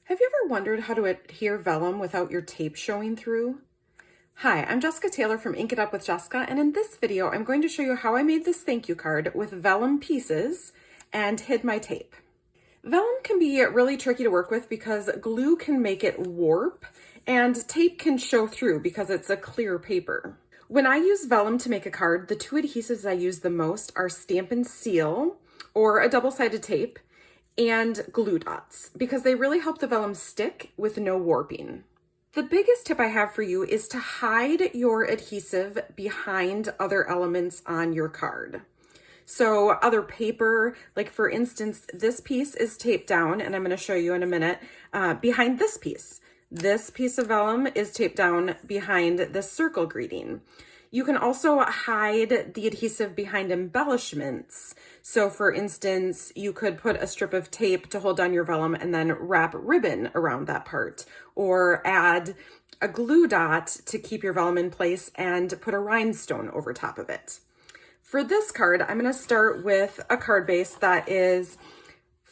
Have you ever wondered how to adhere vellum without your tape showing through? Hi, I'm Jessica Taylor from Ink It Up with Jessica, and in this video, I'm going to show you how I made this thank you card with vellum pieces and hid my tape. Vellum can be really tricky to work with because glue can make it warp and tape can show through because it's a clear paper. When I use vellum to make a card, the two adhesives I use the most are Stamp and Seal or a double-sided tape and glue dots because they really help the vellum stick with no warping. The biggest tip I have for you is to hide your adhesive behind other elements on your card. So other paper, like for instance, this piece is taped down, and I'm going to show you in a minute, behind this piece. This piece of vellum is taped down behind this circle greeting. You can also hide the adhesive behind embellishments. So for instance, you could put a strip of tape to hold down your vellum and then wrap ribbon around that part, or add a glue dot to keep your vellum in place and put a rhinestone over top of it. For this card, I'm going to start with a card base that is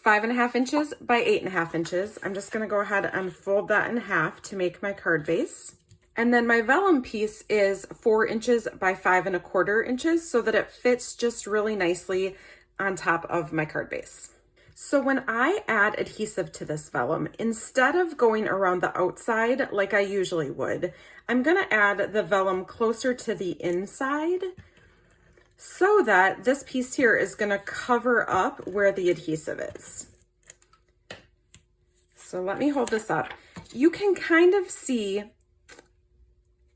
5.5 inches by 8.5 inches. I'm just going to go ahead and fold that in half to make my card base. And then my vellum piece is 4 inches by 5.25 inches so that it fits just really nicely on top of my card base. So when I add adhesive to this vellum, instead of going around the outside like I usually would, I'm going to add the vellum closer to the inside so that this piece here is going to cover up where the adhesive is. So let me hold this up. You can kind of see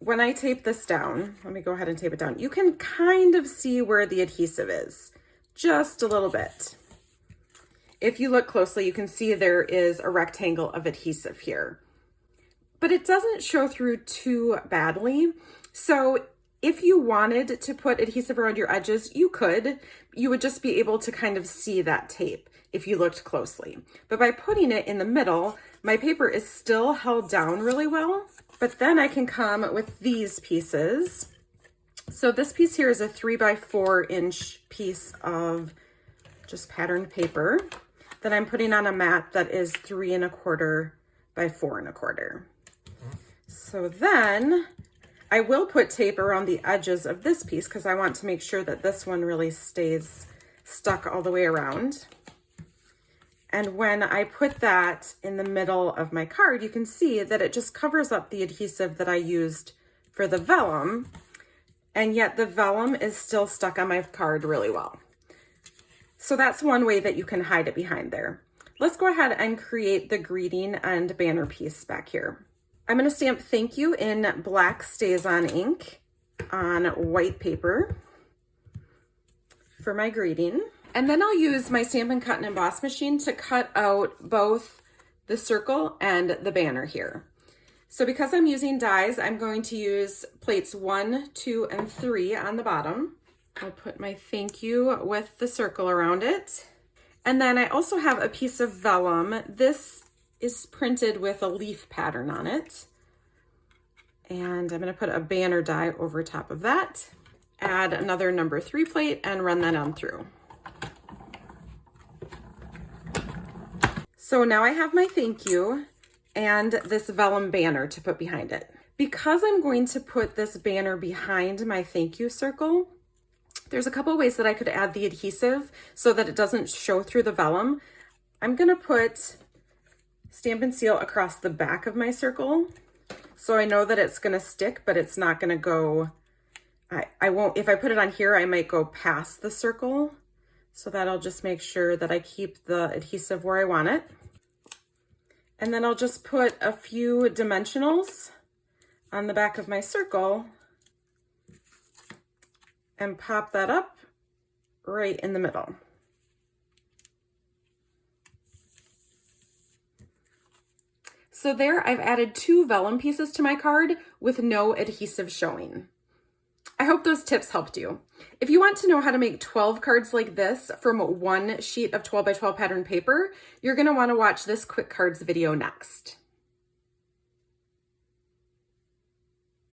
when I tape this down, let me go ahead and tape it down. You can kind of see where the adhesive is, just a little bit. If you look closely, you can see there is a rectangle of adhesive here, but it doesn't show through too badly. So if you wanted to put adhesive around your edges, you could. You would just be able to kind of see that tape if you looked closely. But by putting it in the middle, my paper is still held down really well. But then I can come with these pieces. So this piece here is a 3x4 inch piece of just patterned paper that I'm putting on a mat that is 3.25 by 4.25. So then I will put tape around the edges of this piece because I want to make sure that this one really stays stuck all the way around. And when I put that in the middle of my card, you can see that it just covers up the adhesive that I used for the vellum, and yet the vellum is still stuck on my card really well. So that's one way that you can hide it behind there. Let's go ahead and create the greeting and banner piece back here. I'm going to stamp thank you in black StazOn ink on white paper for my greeting. And then I'll use my Stampin' Cut and Emboss machine to cut out both the circle and the banner here. So because I'm using dies, I'm going to use plates 1, 2, and 3 on the bottom. I'll put my thank you with the circle around it. And then I also have a piece of vellum. This is printed with a leaf pattern on it. And I'm going to put a banner die over top of that. Add another number 3 plate and run that on through. So now I have my thank you and this vellum banner to put behind it. Because I'm going to put this banner behind my thank you circle, there's a couple ways that I could add the adhesive so that it doesn't show through the vellum. I'm going to put Stamp and Seal across the back of my circle so I know that it's going to stick, but it's not going to go, I won't, if I put it on here, I might go past the circle. So that'll just make sure that I keep the adhesive where I want it. And then I'll just put a few dimensionals on the back of my circle and pop that up right in the middle. So there I've added 2 vellum pieces to my card with no adhesive showing. I hope those tips helped you. If you want to know how to make 12 cards like this from one sheet of 12 by 12 pattern paper, you're going to want to watch this quick cards video next.